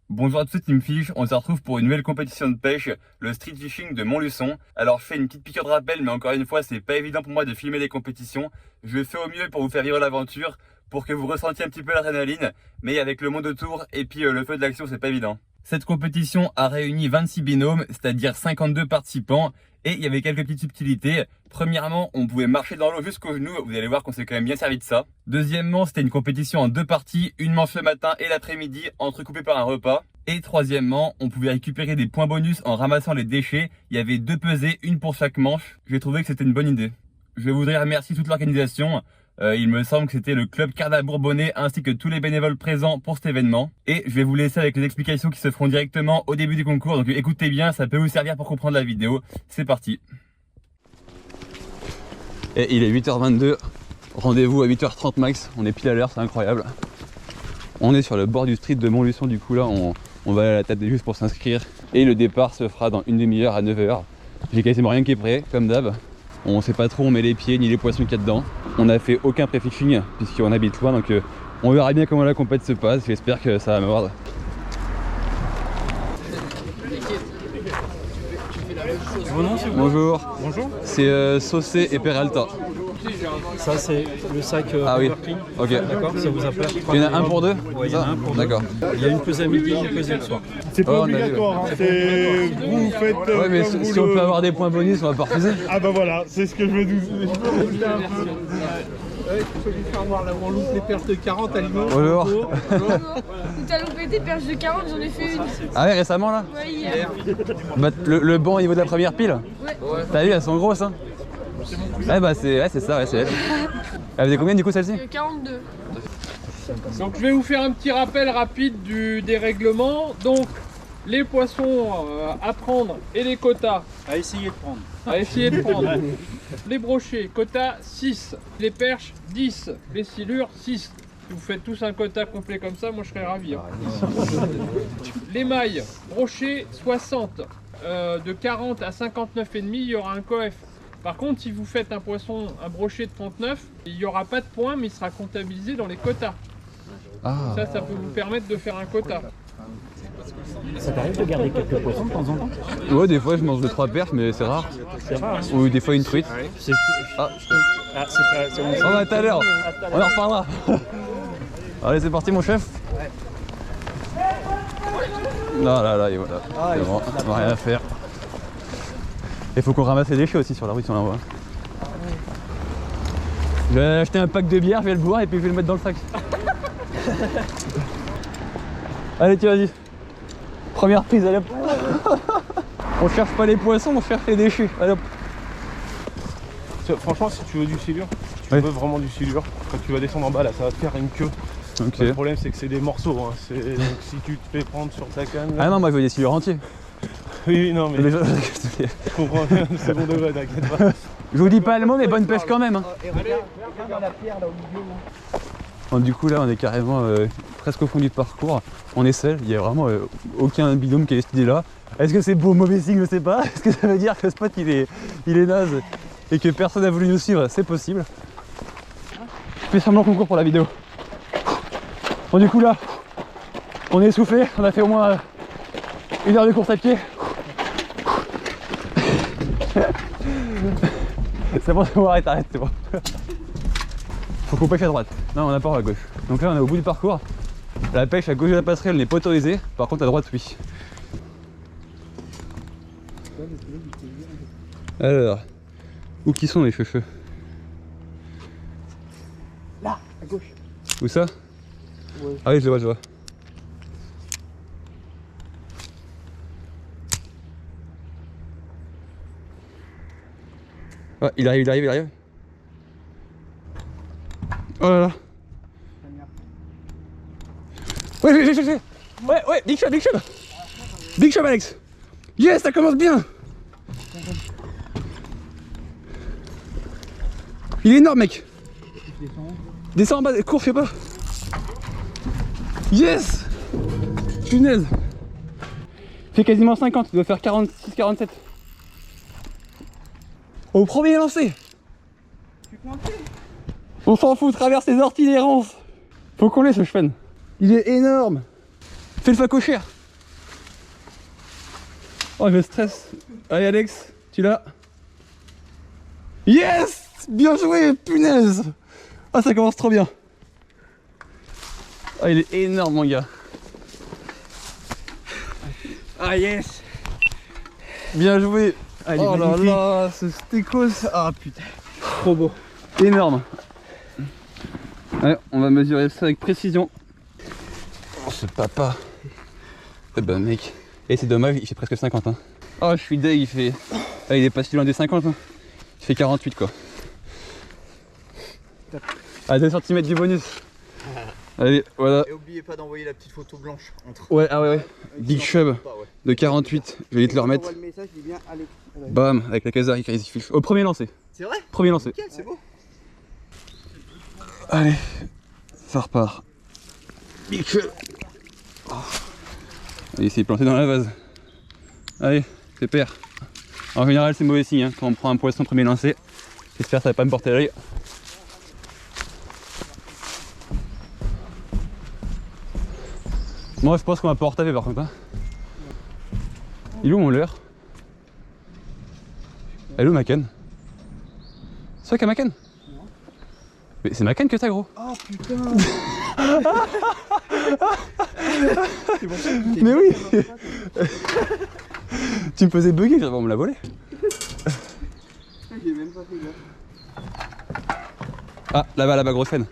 Bonjour à tous, c'est Team Fish, on se retrouve pour une nouvelle compétition de pêche, le street fishing de Montluçon. Alors je fais une petite piqûre de rappel, mais encore une fois c'est pas évident pour moi de filmer les compétitions. Je fais au mieux pour vous faire vivre l'aventure, pour que vous ressentiez un petit peu l'adrénaline, mais avec le monde autour et puis le feu de l'action c'est pas évident. Cette compétition a réuni 26 binômes, c'est-à-dire 52 participants, et il y avait quelques petites subtilités. Premièrement, on pouvait marcher dans l'eau jusqu'aux genoux, vous allez voir qu'on s'est quand même bien servi de ça. Deuxièmement, c'était une compétition en deux parties, une manche le matin et l'après-midi, entrecoupée par un repas. Et troisièmement, on pouvait récupérer des points bonus en ramassant les déchets. Il y avait deux pesées, une pour chaque manche. J'ai trouvé que c'était une bonne idée. Je voudrais remercier toute l'organisation. Il me semble que c'était le club Carnat Bourbonnais ainsi que tous les bénévoles présents pour cet événement. Et je vais vous laisser avec les explications qui se feront directement au début du concours. Donc écoutez bien, ça peut vous servir pour comprendre la vidéo. C'est parti. Et il est 8h22. Rendez-vous à 8h30 max. On est pile à l'heure, c'est incroyable. On est sur le bord du street de Montluçon. Du coup là, on va aller à la table des justes pour s'inscrire. Et le départ se fera dans une demi-heure à 9h. J'ai quasiment rien qui est prêt, comme d'hab. On sait pas trop où on met les pieds ni les poissons qu'il y a dedans. On a fait aucun pré-fishing puisqu'on habite loin, donc on verra bien comment la compète se passe. J'espère que ça va me mordre. Vos noms, s'il vous plaît. Bonjour. Bonjour. C'est Saucé et Peralta. Ça, c'est le sac Ah oui. Burger King. Ok. D'accord, ça vous a plu. Il y en a un pour deux? Oui, il y en a un pour deux. D'accord. Il y a une pesée à midi et une pesée le soir. C'est pas Oh, obligatoire, hein. C'est vous faites Ouais, mais comme si vous on le... peut avoir des points bonus, on va pas refuser. Ah bah voilà, c'est ce que je veux dire. Je peux rajouter un peu. Ouais, tu peux lui faire voir là où on loupe les perches de 40 à Limoges. Bonjour. T'as loupé des perches de 40, j'en ai fait une. Ah ouais, récemment là? Ouais, hier. Bah, le banc au niveau de la première pile? Ouais. T'as vu, elles sont grosses hein? Ouais bah c'est ça, ouais, c'est elle. Elle faisait combien du coup celle-ci? 42. Donc je vais vous faire un petit rappel rapide des règlements. Donc les poissons à prendre et les quotas À essayer de prendre. à essayer de prendre. Les brochets, quota 6. Les perches 10. Les silures 6. Si vous faites tous un quota complet comme ça, moi je serais ravi. Hein. Les mailles, brochets 60. De 40 à 59,5, il y aura un coef. Par contre, si vous faites un poisson, un brochet de 39, il n'y aura pas de points, mais il sera comptabilisé dans les quotas. Ah. Ça peut vous permettre de faire un quota. Ça t'arrive de garder quelques poissons de temps en temps? Ouais, des fois je mange 2-3 perches, mais c'est rare. C'est rare, hein? Ou des fois une truite. C'est... Ah, Ah, c'est bon. on va à tout à l'heure. On en reparlera. Allez, c'est parti mon chef. Non, là, et voilà. C'est bon, on va rien à faire. Il faut qu'on ramasse les déchets aussi sur la route si on l'envoie. Je vais acheter un pack de bière, je vais le boire et puis je vais le mettre dans le sac. Allez, tu vas-y. Première prise, allez hop. On cherche pas les poissons, on cherche les déchets. Allez hop. Franchement, si tu veux du silure, si tu Oui. veux vraiment du silure, quand tu vas descendre en bas là, ça va te faire une queue. Ok. Le problème, c'est que c'est des morceaux. Hein. Donc si tu te fais prendre sur ta canne. Là... Ah non, moi je veux des silures entiers. Oui, non, mais Déjà- je comprends bien le second degré, t'inquiète pas. Je vous dis pas le mot, mais bonne pêche quand même. Hein. Bon, du coup là on est carrément presque au fond du parcours. On est seul, il n'y a vraiment aucun binôme qui a cette idée là. Est-ce que c'est beau mauvais signe? Je sais pas. Est-ce que ça veut dire que le spot il est naze et que personne n'a voulu nous suivre? C'est possible. Je fais semblant concours pour la vidéo. Bon du coup là, on est essoufflé, on a fait au moins 1 heure de course à pied. C'est bon, c'est bon, arrête, c'est bon. Faut qu'on pêche à droite. Non, on a pas à gauche. Donc là, on est au bout du parcours. La pêche à gauche de la passerelle n'est pas autorisée. Par contre, à droite, oui. Alors, où qui sont les cheveux? Là, à gauche. Où ça? Ouais. Ah oui, je le vois. Ouais, il arrive. Oh là là. Ouais, ouais, big shot. Big shot, Alex. Yes, ça commence bien. Il est énorme, mec. Descends en bas, cours, fais pas. Yes. Punaise. Il fait quasiment 50, il doit faire 46-47. Au premier lancé. On s'en fout, traverse les orties d'errance. Faut qu'on l'ait ce cheven. Il est énorme. Fais le facochère. Oh, je stresse. Allez, Alex, tu l'as? Yes! Bien joué, punaise! Ah, ça commence trop bien. Ah, il est énorme, mon gars. Ah yes. Bien joué. Ah, il est Oh là magnifique. là, ce stécos. Ah putain. Trop beau. Énorme. Allez, on va mesurer ça avec précision. Oh, ce papa. Eh ben, mec. Et c'est dommage, il fait presque 50. Hein. Oh, je suis deg, il fait. Ah, il est pas si loin des 50. Hein. Il fait 48, quoi. Ah, 2 cm du bonus. Allez, voilà. Et oubliez pas d'envoyer la petite photo blanche entre. Ouais, ah ouais. Big Chub de 48. Je vais te le remettre. Le message, il vient Alex. Bam, avec la Kazari Crazy Fish. Au premier lancé. C'est vrai? Premier lancé. Nickel, c'est beau. Allez, ça repart. Big Chub. Oh. Et il s'est planté dans la vase. Allez, c'est pair. En général, c'est mauvais signe hein, quand on prend un poisson premier lancé. J'espère que ça va pas me porter l'œil. Moi, je pense qu'on va pas en retaper par contre. Hein. Il est où mon leurre? Elle est où ma canne? C'est vrai qu'il y a ma canne? Mais c'est ma canne que t'as, gros. Oh putain. Mais oui. Tu me faisais bugger, j'avais me la voler. J'ai même pas fait gaffe. Ah, là-bas, grosse faine.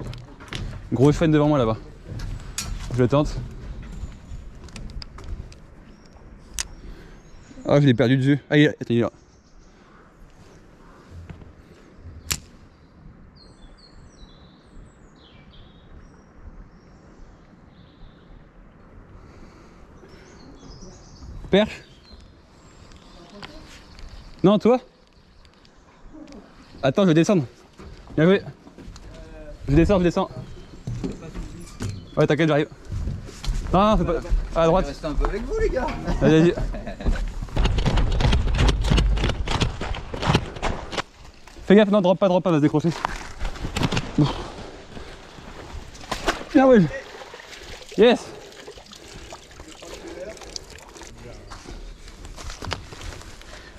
Grosse faine devant moi, là-bas. Je le tente. Ah, je l'ai perdu de vue. Ah, il est là. Perche? Non, toi? Attends, je vais descendre. Bien joué. Je descends. Ouais, t'inquiète, j'arrive. Non, c'est pas. À droite. Restez un peu avec vous, les gars. Vas-y. Fais gaffe, non, drop pas, va se décrocher. Bien ouais. Yes.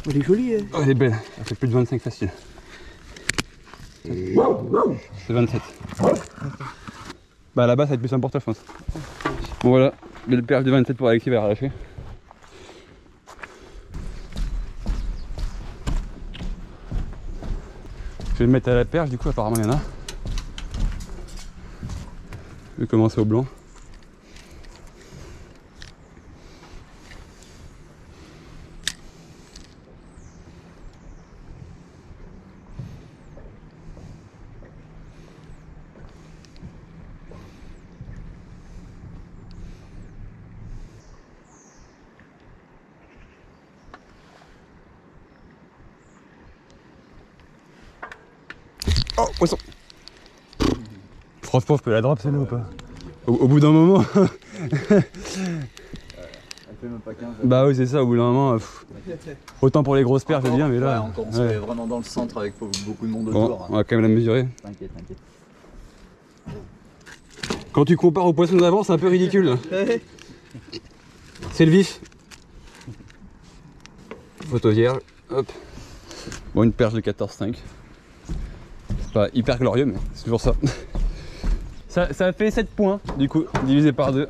Elle est jolie, hein. Oh, elle est belle, elle fait plus de 25 facile. C'est 27. Bah là-bas ça va être plus important je pense. Bon voilà, belle perche de 27 pour Alexis, il va la relâcher. Je vais le mettre à la perche, du coup apparemment il y en a. Je vais commencer au blanc. Oh, poisson! Franchement, je peux la drop celle-là ou pas? Au bout d'un moment. Elle fait même pas 15. Bah oui, c'est ça, au bout d'un moment. Autant pour les grosses perches, c'est bien, mais là. Ouais, encore, on se met vraiment dans le centre avec beaucoup de monde Bon, autour. on va quand même la mesurer. T'inquiète. Quand tu compares aux poissons d'avant, c'est un peu ridicule. Là. C'est le vif. Photo vierge. Hop. Bon, une perche de 14,5. C'est pas hyper glorieux, mais c'est toujours ça. Ça fait 7 points, du coup, divisé par 2.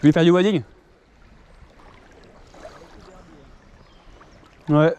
Tu veux faire du wading? Ouais.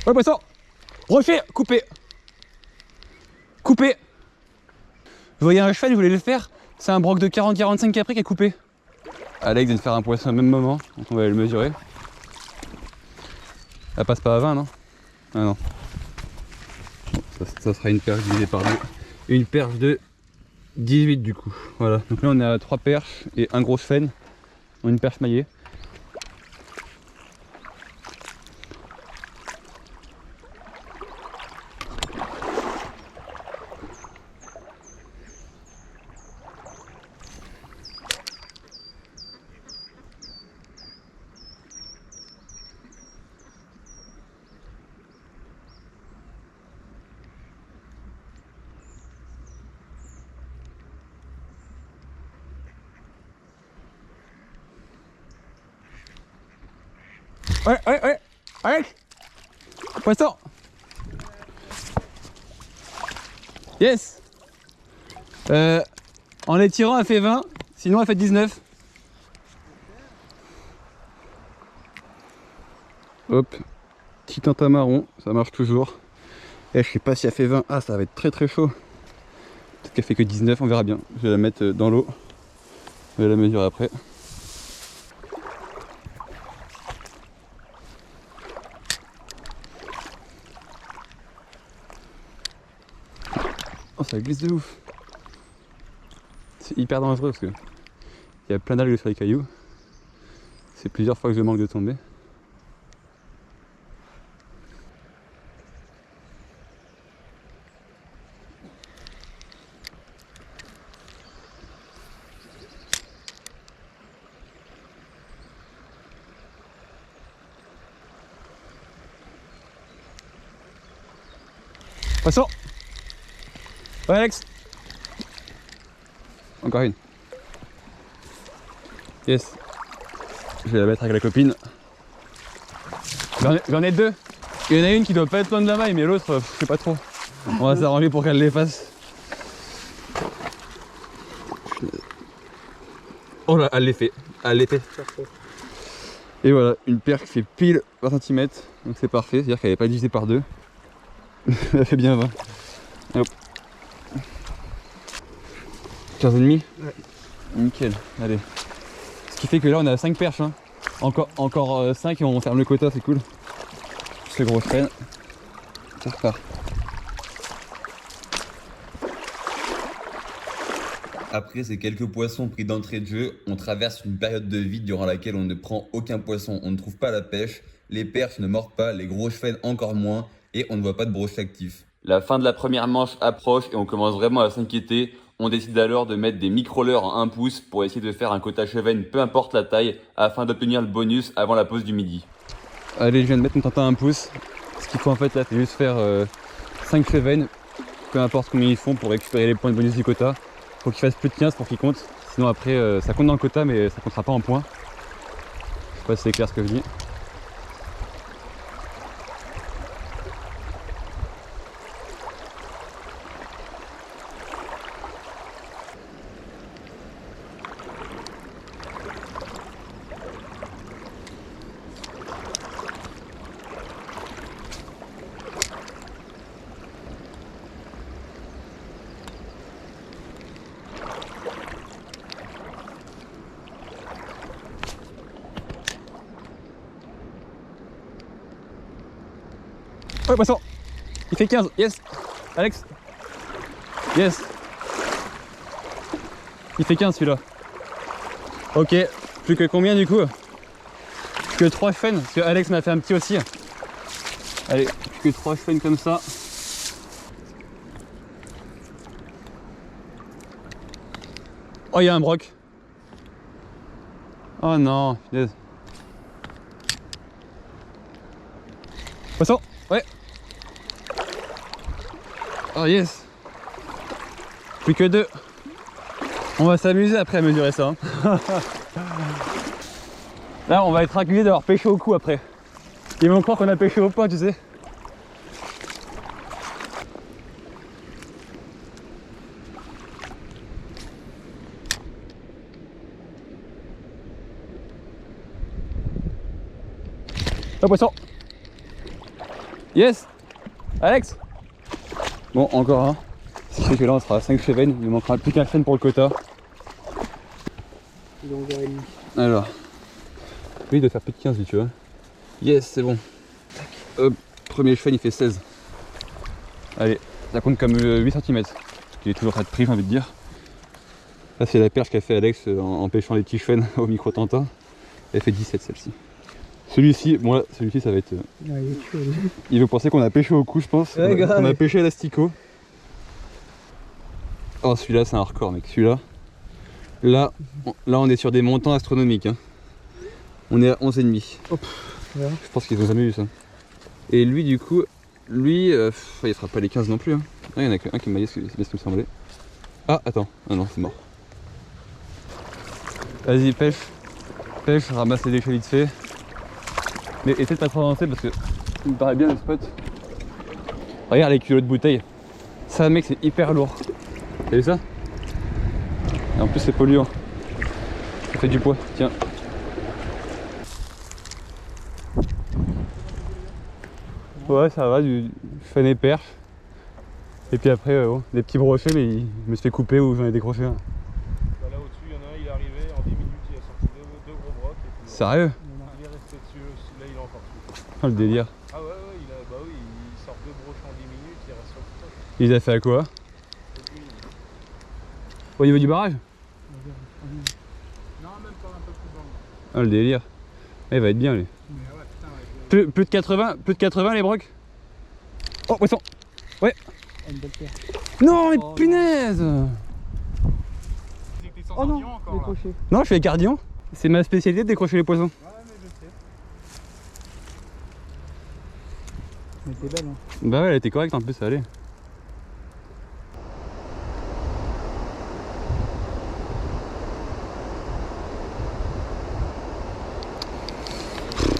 Ouais, poisson! Rocher, coupé! Vous voyez un cheval, vous voulez le faire? C'est un broc de 40-45 qui a pris qui a coupé. Alex vient de faire un poisson au même moment, donc on va aller le mesurer. Elle passe pas à 20, non? Ah non. Bon, ça sera une perche divisée par 2. Une perche de 18 du coup. Voilà. Donc là on est à 3 perches et un gros chêne. Une perche maillée. Ouais, Alex, poisson. Yes. En les tirant, elle fait 20, sinon elle fait 19. Hop, petit tinta marron, ça marche toujours. Et je sais pas si elle fait 20, ah ça va être très chaud. Peut-être qu'elle fait que 19, on verra bien. Je vais la mettre dans l'eau, je vais la mesurer après. Oh, ça glisse de ouf. C'est hyper dangereux parce que il y a plein d'algues sur les cailloux. C'est plusieurs fois que je manque de tomber. Poisson. Ouais Alex. Encore une. Yes. Je vais la mettre avec la copine. J'en ai deux. Il y en a une qui doit pas être loin de la maille, mais l'autre, je sais pas trop. On va s'arranger pour qu'elle les fasse. Oh là, elle les fait. Elle les fait. Et voilà, une perche qui fait pile 20 cm. Donc c'est parfait, c'est-à-dire qu'elle n'est pas divisée par 2. Elle fait bien 20. Et hop. 15,5 ? Ouais. Nickel, allez. Ce qui fait que là on a 5 perches. Hein. Encore 5 et on ferme le quota, c'est cool. Juste le gros frein. Ça repart. Après ces quelques poissons pris d'entrée de jeu, on traverse une période de vide durant laquelle on ne prend aucun poisson, on ne trouve pas la pêche, les perches ne mordent pas, les gros chevets encore moins et on ne voit pas de brochet actif. La fin de la première manche approche et on commence vraiment à s'inquiéter. On décide alors de mettre des micro-leurres en 1 pouce pour essayer de faire un quota chevenne, peu importe la taille, afin d'obtenir le bonus avant la pause du midi. Allez, je viens de mettre mon tintin à 1 pouce. Ce qu'il faut en fait là, c'est juste faire 5 chevennes, peu importe combien ils font pour récupérer les points de bonus du quota. Faut qu'il fasse plus de 15 pour qu'il compte, sinon après ça compte dans le quota mais ça comptera pas en points. Je sais pas si c'est clair ce que je dis. Ouais, poisson. Il fait 15, yes. Alex. Yes. Il fait 15 celui-là. Ok, plus que combien du coup? Plus que 3 chevennes, parce que Alex m'a fait un petit aussi. Allez, plus que 3 chevennes comme ça. Oh, il y a un broc. Oh non, punaise. Poisson. Ouais. Oh yes. Plus que 2. On va s'amuser après à mesurer ça. Hein. Là on va être accusé d'avoir pêché au cou après. Ils vont croire qu'on a pêché au point, tu sais. Oh poisson. Yes. Alex. Bon, encore un. Ce qui fait que là on sera à 5 chevennes, il ne manquera plus qu'un chêne pour le quota. Alors, lui il doit faire plus de 15 lui tu vois. Yes, c'est bon. Hop, premier chêne il fait 16. Allez, ça compte comme 8 cm. Il est toujours à être pris, j'ai envie de dire. Là c'est la perche qu'a fait Alex en pêchant les petits chênes au micro-tentin. Elle fait 17 celle-ci. Celui-ci, bon là, celui-ci ça va être... Il veut penser qu'on a pêché au cou je pense. Ouais, on a pêché à l'asticot. Oh celui-là c'est un record mec, celui-là. Là on est sur des montants astronomiques. Hein. On est à 11,5. Je pense qu'ils ont jamais vu ça. Et lui du coup, lui, il fera pas les 15 non plus. Hein. Ah, il y en a qu'un qui m'a dit ce qu'il me semblait. Ah attends, ah non c'est mort. Vas-y pêche, pêche, ramasse les déchets vite fait. Mais essaie de pas trop avancer parce que il me paraît bien le spot. Regarde les kilos de bouteilles. Ça mec c'est hyper lourd. T'as vu ça? Et en plus c'est polluant. Ça fait du poids, tiens. Ouais ça va, du chêne et perche. Et puis après des petits brochets mais je me suis fait couper ou j'en ai décroché un. Bah là au-dessus, il y en a un, il est arrivé, en 10 minutes, il a sorti deux gros brocs. Et puis, Sérieux? il est resté dessus, là il est encore dessus. Oh le délire. Ah ouais, bah oui, il sort deux broches en 10 minutes, il reste sur le stock. Il les a fait à quoi? Au niveau du barrage? Non, même pas un peu plus bas. Oh le délire. Il va être bien lui. Mais ouais, putain, ouais. Plus de 80 les brocs? Oh poisson. Ouais. Non mais punaise. Oh non, encore là. Non je suis gardien. C'est ma spécialité de décrocher les poissons. Ouais, mais je sais. Mais t'es belle, hein. Bah ouais elle était correcte en plus ça allait.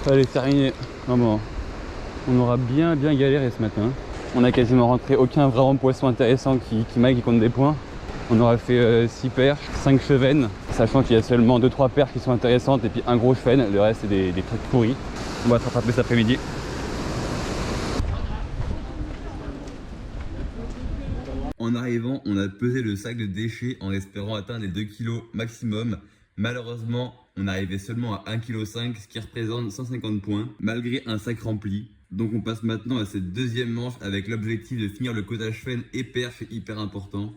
Allez terminé. Non, bon. On aura bien galéré ce matin. On a quasiment rentré aucun vraiment poisson intéressant qui compte des points. On aura fait 6 perches, 5 chevennes, sachant qu'il y a seulement 2-3 perches qui sont intéressantes et puis un gros chevenne, le reste c'est des trucs pourris. On va se rattraper cet après-midi. En arrivant, on a pesé le sac de déchets en espérant atteindre les 2 kg maximum. Malheureusement, on arrivait seulement à 1,5 kg, ce qui représente 150 points, malgré un sac rempli. Donc on passe maintenant à cette deuxième manche avec l'objectif de finir le quota chevenne et perche, hyper important.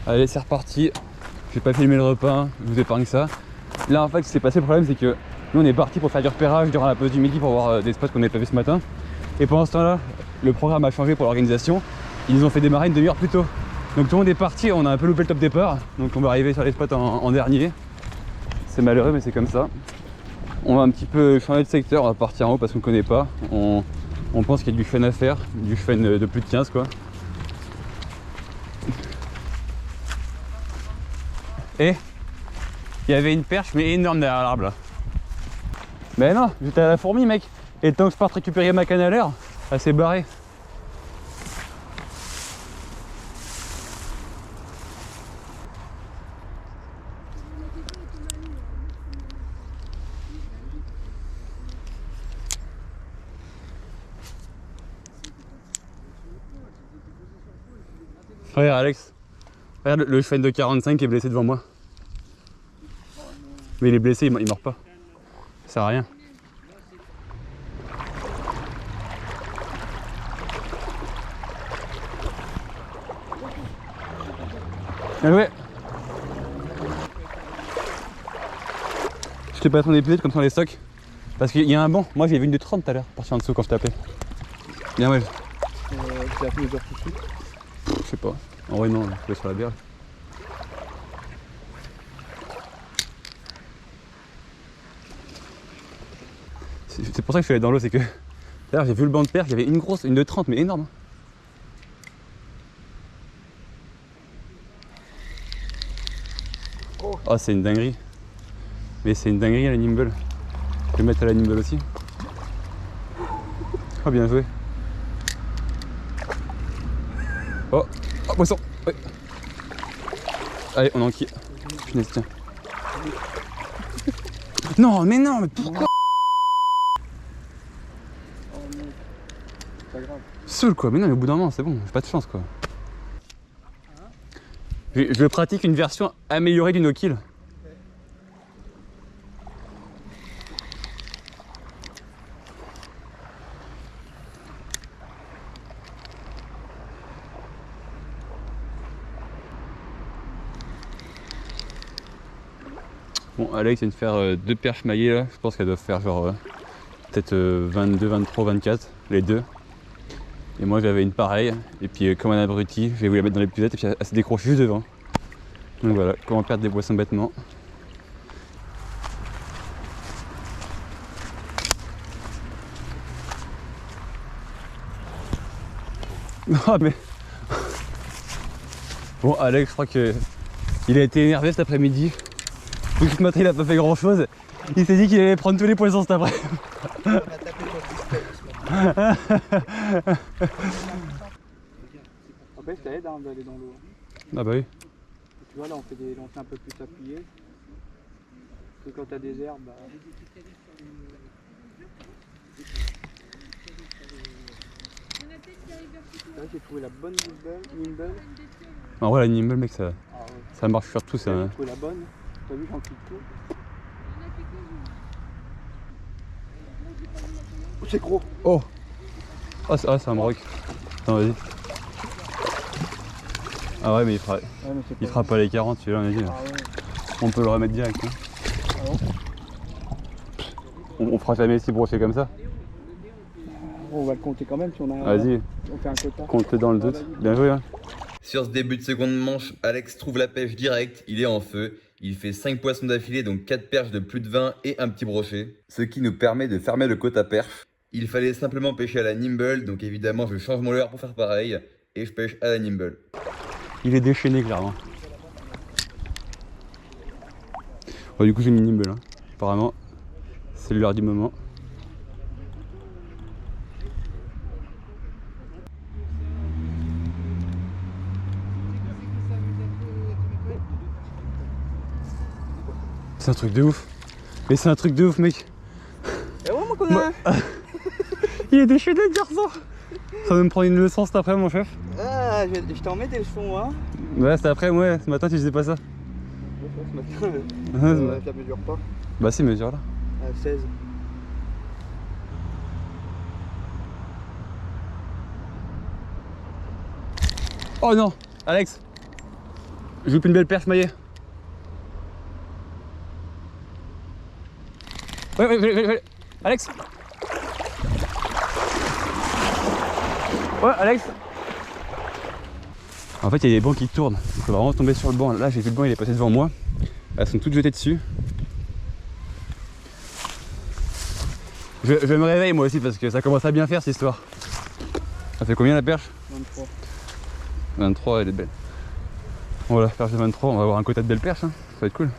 Allez, c'est reparti. Je vais pas filmer le repas, je vous épargne ça. Là en fait, ce qui s'est passé, le problème c'est que nous on est parti pour faire du repérage durant la pause du midi pour voir des spots qu'on n'avait pas vu ce matin. Et pendant ce temps-là, le programme a changé pour l'organisation. Ils nous ont fait démarrer une demi-heure plus tôt. Donc tout le monde est parti, on a un peu loupé le top départ. Donc on va arriver sur les spots en dernier. C'est malheureux mais c'est comme ça. On va un petit peu changer de secteur, on va partir en haut parce qu'on connaît pas. On pense qu'il y a du chêne à faire, du chêne de plus de 15 quoi. Et il y avait une perche mais énorme derrière l'arbre là. Mais non, j'étais à la fourmi mec. Et le temps que je parte récupérer ma canne à l'heure, elle s'est barrée. Regarde Alex, regarde le chêne de 45 qui est blessé devant moi. Mais il est blessé, il mord pas. Ça sert à rien. Ah ouais. Je t'ai pas ton épisode comme ça les stocks. Parce qu'il y a un banc. Moi j'ai vu une de 30 tout à l'heure, parti en dessous quand je t'ai appelé. Bien ouais. Tu as fait les heures tout de suite. Je sais pas. En vrai non, je vais sur la berge. C'est pour ça que je suis allé dans l'eau, c'est que d'ailleurs j'ai vu le banc de perche, il y avait une grosse, une de 30 mais énorme. Oh c'est une dinguerie. Mais c'est une dinguerie à la nimble. Je vais mettre à la nimble aussi. Oh bien joué. Oh, oh poisson ouais. Allez on enquille. Punaise tiens. Non mais pourquoi? pas grave. Saoul quoi, mais non mais au bout d'un moment c'est bon, j'ai pas de chance quoi. Je pratique une version améliorée du no-kill. Bon, Alex vient de faire 2 perches maillées là, je pense qu'elles doivent faire genre peut-être 22, 23, 24, les deux. Et moi j'avais une pareille, et puis comme un abruti, je vais vous la mettre dans l'épuisette et puis elle s'est décrochée juste devant. Donc voilà, comment perdre des poissons bêtement. Oh mais... Bon Alex, je crois que il a été énervé cet après-midi. Donc ce matin il a pas fait grand chose. Il s'est dit qu'il allait prendre tous les poissons cet après. On a tapé sur le Après, ça aide hein, d'aller dans l'eau. Ah bah oui. Tu vois, là, on fait des lancers un peu plus appuyés. Parce que quand t'as des herbes, bah... Là, j'ai trouvé la bonne nimble. En vrai la nimble mec ça, Ah ouais. ça marche surtout ça. J'ai trouvé la bonne. T'as vu, j'en quitte tout. Oh, c'est gros. Oh. Oh c'est un broc. Attends vas-y. Ah ouais mais il fera pas les 40 celui-là on a dit. Ah ouais. On peut le remettre direct. Hein. Ah bon. On fera jamais 6 brochets comme ça. On va le compter quand même si on a... Vas-y, On fait un quota. compte dans le doute. Bien joué hein. Sur ce début de seconde manche, Alex trouve la pêche directe, il est en feu. Il fait 5 poissons d'affilée, donc 4 perches de plus de 20 et un petit brochet. Ce qui nous permet de fermer le quota perche. Il fallait simplement pêcher à la nimble, donc évidemment je change mon leurre pour faire pareil. Et je pêche à la nimble. Il est déchaîné clairement. Bon, du coup j'ai mis nimble hein. Apparemment c'est l'heure du moment. C'est un truc de ouf. Mais c'est un truc de ouf mec. Et ouais, mon connard. Il est déchaîné le garçon. Ça va me prendre une leçon cet après mon chef. Ah, je t'en mets des leçons, hein. Ouais c'était après ouais, ce matin tu faisais pas ça. Ce matin, Ouais, je la mesure pas. bah si mesure là. À 16. Oh non, Alex. Je loupe une belle perche maillée. Ouais. Alex. Ouais, Alex. En fait, il y a des bancs qui tournent. Il faut vraiment tomber sur le banc. Là, j'ai vu le banc, il est passé devant moi. Elles sont toutes jetées dessus. Je me réveille moi aussi parce que ça commence à bien faire cette histoire. Ça fait combien la perche? 23. 23, elle est belle. Voilà, perche de 23, on va avoir un quota de belles perches, hein. Ça va être cool.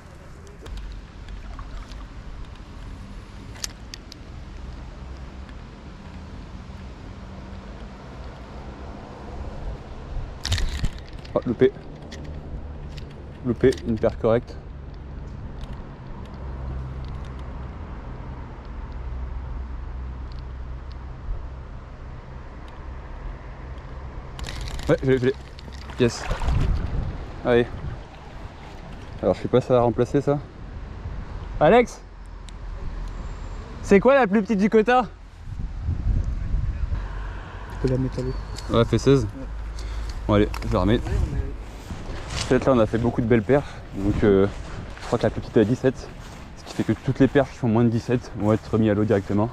Oh, loupé. Loupé, une perche correcte. Ouais, je l'ai. Yes. Allez. Alors je sais pas si ça va remplacer ça. Alex, c'est quoi la plus petite du quota? Tu peux la mettre à l'eau. Ouais, fait 16. Bon allez, je la remets. Peut-être là on a fait beaucoup de belles perches. Donc je crois que la plus petite est à 17. Ce qui fait que toutes les perches qui font moins de 17 vont être remis à l'eau directement.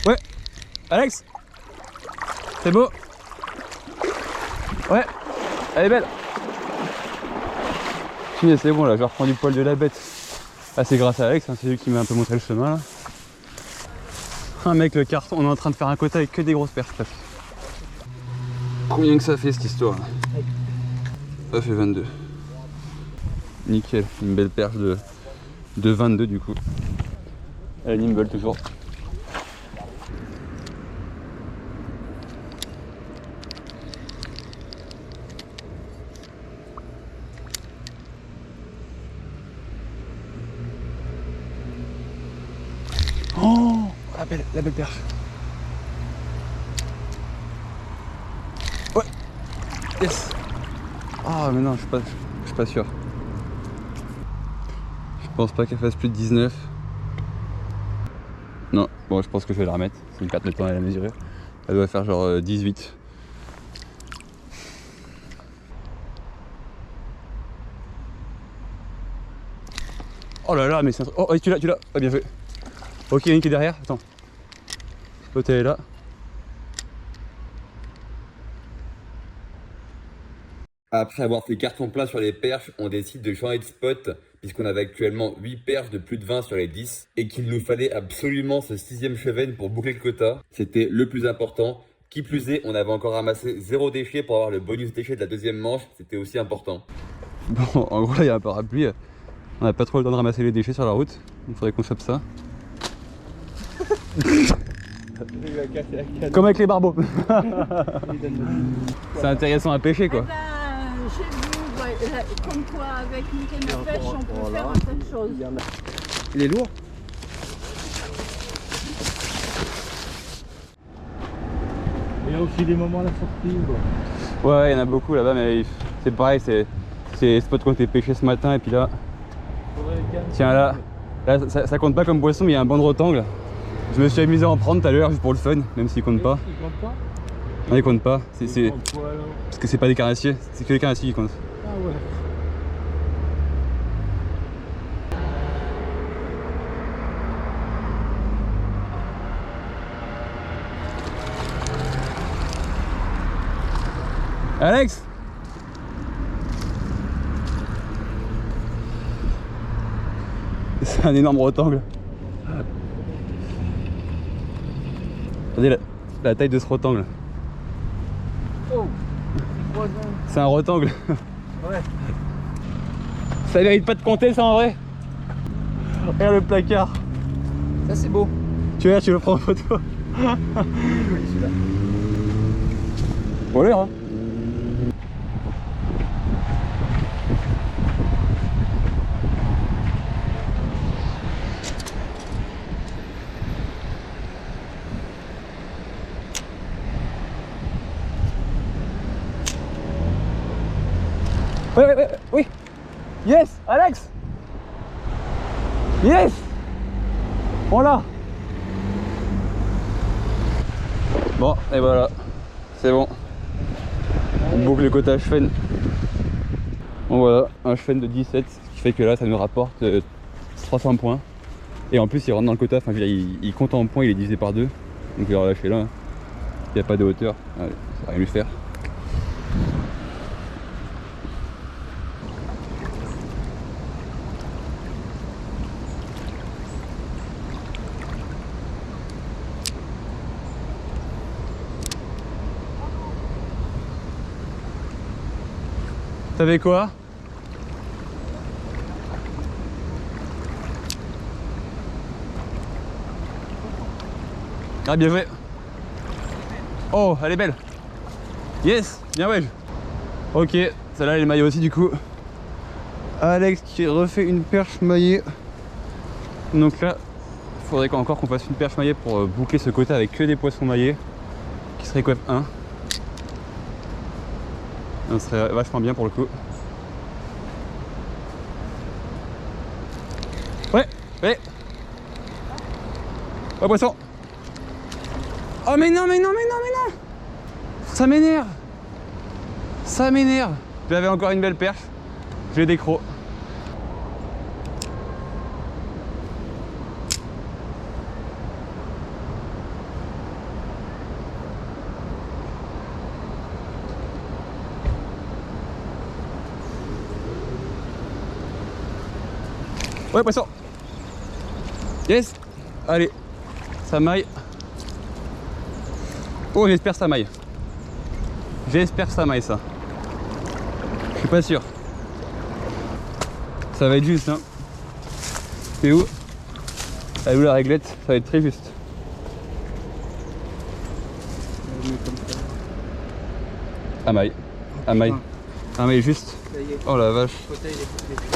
Ouais, Alex, c'est beau. Ouais, elle est belle. C'est bon là, je reprends du poil de la bête. Ah, c'est grâce à Alex, hein, c'est lui qui m'a un peu montré le chemin là. Ah mec, le carton, on est en train de faire un quota avec que des grosses perches. Combien que ça fait cette histoire? Ça fait 22. Nickel, une belle perche de 22 du coup. Elle nimble toujours. Oh, la belle perche. Ouais. Yes. Ah mais non, je suis pas sûr. Je pense pas qu'elle fasse plus de 19. Non, bon je pense que je vais la remettre. C'est une perte de temps à la mesurer. Elle doit faire genre 18. Oh là là, mais c'est un truc. Oh, tu l'as. Ah, bien fait. Ok, il y en a une qui est derrière. Attends. L'autre elle est là. Après avoir fait carton plein sur les perches, on décide de changer de spot puisqu'on avait actuellement 8 perches de plus de 20 sur les 10 et qu'il nous fallait absolument ce 6ème chevenne pour boucler le quota. C'était le plus important. Qui plus est, on avait encore ramassé 0 déchet pour avoir le bonus déchet de la 2ème manche, c'était aussi important. Bon, en gros là il y a un parapluie, on n'a pas trop le temps de ramasser les déchets sur la route, il faudrait qu'on chope ça. Comme avec les barbeaux. C'est intéressant à pêcher quoi. Chez vous, ouais, comme quoi avec une canne à pêche, on peut faire plein de choses. Il est lourd. Il y a aussi des moments à la sortie. Ouais, il y en a beaucoup là-bas, mais c'est pareil, c'est les spots qu'on était pêché ce matin et puis là. Tiens là ça compte pas comme poisson, mais il y a un banc de rotangle. Je me suis amusé à en prendre tout à l'heure juste pour le fun, même s'il compte pas. Il compte pas? Non, il compte pas. Il compte quoi, alors? Parce que c'est pas des carnassiers, c'est que les carnassiers qui comptent. Ah ouais. Alex! C'est un énorme rotangle. Regardez la taille de ce rotangle. Oh, c'est un rotangle. Ouais. Ça mérite pas de compter ça en vrai. Regarde le placard. Ça c'est beau. Tu le prends en photo. Bon l'air hein. Oui. Yes, Alex. Yes. On l'a. Bon, et voilà. C'est bon. On boucle le quota chevenne. Bon voilà, un chevenne de 17, ce qui fait que là, ça nous rapporte 300 points. Et en plus, il rentre dans le quota, enfin, il compte en points, il est divisé par 2. Donc je vais le relâcher là. Il n'y a pas de hauteur. Allez, ça va rien lui faire. T'avais quoi? Ah bien joué. Oh elle est belle. Yes, bien ouais. Ok, celle-là elle est maillée aussi du coup. Alex qui refait une perche maillée. Donc là, il faudrait encore qu'on fasse une perche maillée pour boucler ce quota avec que des poissons maillés. Qui serait quoi 1. Ça serait vachement bien pour le coup. Ouais. Ouais poisson. Oh mais non. Ça m'énerve. J'avais encore une belle perche. J'ai des crocs. Ouais poisson. Yes. Allez. Ça maille. Oh j'espère ça maille. J'espère ça maille ça. Je suis pas sûr. Ça va être juste, hein. C'est où? Elle est où la réglette? Ça va être très juste. Amaille. Amaille. Amaille juste. Oh la vache.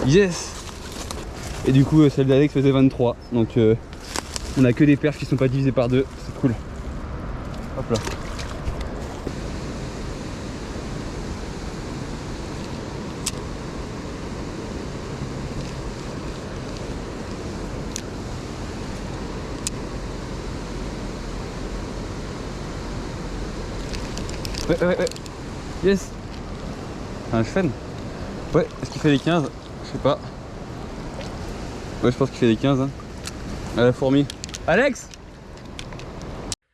Yes! Et du coup, celle d'Alex faisait 23. Donc, on a que des perches qui sont pas divisées par deux. C'est cool. Hop là. Ouais. Yes. Un chêne. Ouais, est-ce qu'il fait les 15? Je sais pas. Ouais, je pense qu'il fait les 15. Hein. À la fourmi. Alex!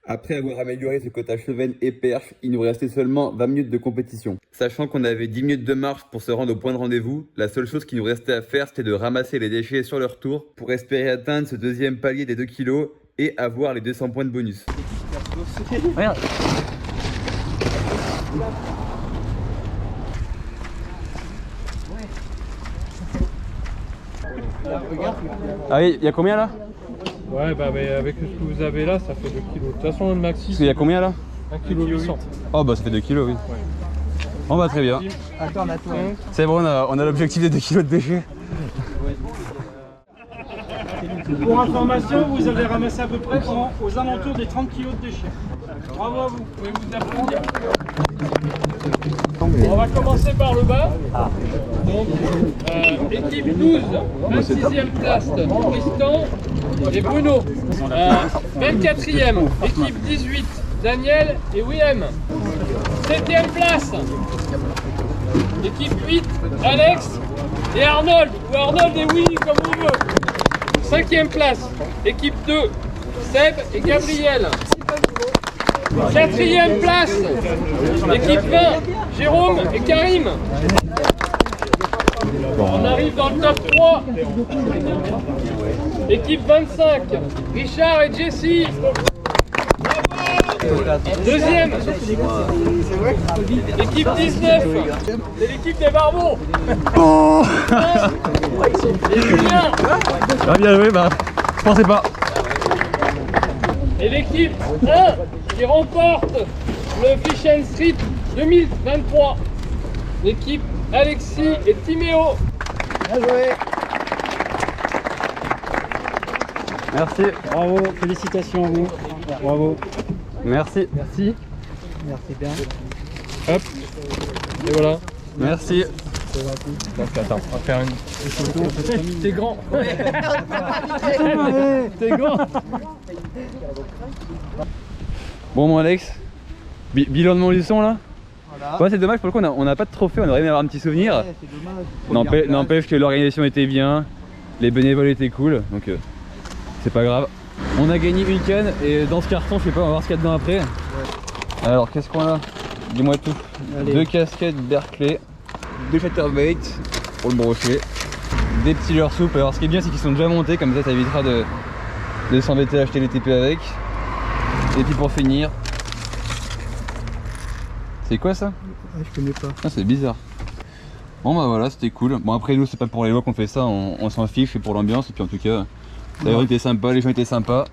Après avoir amélioré ce quota chevenne et perche, il nous restait seulement 20 minutes de compétition. Sachant qu'on avait 10 minutes de marche pour se rendre au point de rendez-vous, la seule chose qui nous restait à faire, c'était de ramasser les déchets sur leur tour pour espérer atteindre ce deuxième palier des 2 kilos et avoir les 200 points de bonus. Regarde. Ah oui, il y a combien là? Ouais, bah mais avec ce que vous avez là, ça fait 2 kilos. De toute façon, le maxi. Parce qu'il y a combien là? 1,8 kg. Oh bah ça fait 2 kilos, oui. Ouais. Bon bah très bien. Attends, on a toi. C'est bon, on a l'objectif des 2 kilos de déchets. Pour information, vous avez ramassé à peu près aux alentours des 30 kg de déchets. Bravo à vous. Vous pouvez vous applaudir. On va commencer par le bas. Donc, équipe 12, 26e place, Tristan et Bruno. 24e, équipe 18, Daniel et Willem. 7e place, équipe 8, Alex et Arnold, ou Arnold et Willy comme on veut. 5e place, équipe 2, Seb et Gabriel. 4e place, équipe 20, Jérôme et Karim. On arrive dans le top 3. Équipe 25, Richard et Jessie. Deuxième, équipe 19, c'est l'équipe des barbons. Et Julien. Ah bien joué, bah je pensais pas. Et l'équipe 1 qui remporte le Fish and Street 2023. L'équipe Alexis et Timéo. Bien joué. Merci. Bravo, félicitations à vous. Bravo. Merci. Merci. Merci bien. Hop. Et voilà. Merci. Donc attends, on va faire une photo. T'es grand. T'es grand. Bon mon Alex, bilan de Montluçon là. Voilà. Ouais c'est dommage pour le coup on n'a pas de trophée, on aurait aimé avoir un petit souvenir. Ouais, c'est dommage. N'empêche que l'organisation était bien, les bénévoles étaient cool, donc c'est pas grave. On a gagné une canne et dans ce carton, je sais pas, on va voir ce qu'il y a dedans après. Ouais. Alors qu'est-ce qu'on a? Dis-moi tout. Allez. 2 casquettes Berkeley, 2 chatterbait pour le brochet, des petits leurres souples. Alors ce qui est bien c'est qu'ils sont déjà montés, comme ça ça évitera de s'embêter à acheter les TP avec. Et puis pour finir, c'est quoi ça? Ah, je connais pas. Ah c'est bizarre. Bon bah voilà, c'était cool. Bon après nous c'est pas pour les lois qu'on fait ça, on s'en fiche, c'est pour l'ambiance. Et puis en tout cas, la rue était sympa, les gens étaient sympas.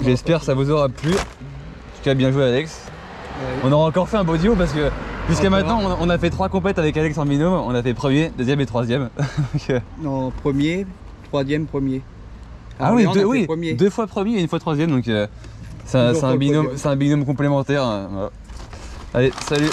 J'espère que ça vous aura plu. En tout cas bien joué Alex. Ouais. On aura encore fait un beau duo parce que jusqu'à maintenant on a fait 3 compètes avec Alex en binôme. On a fait premier, deuxième et troisième. Non, premier, troisième, premier. Ah oui, oui, 2 fois premier et 1 fois troisième, donc c'est un binôme complémentaire. Voilà. Allez, salut.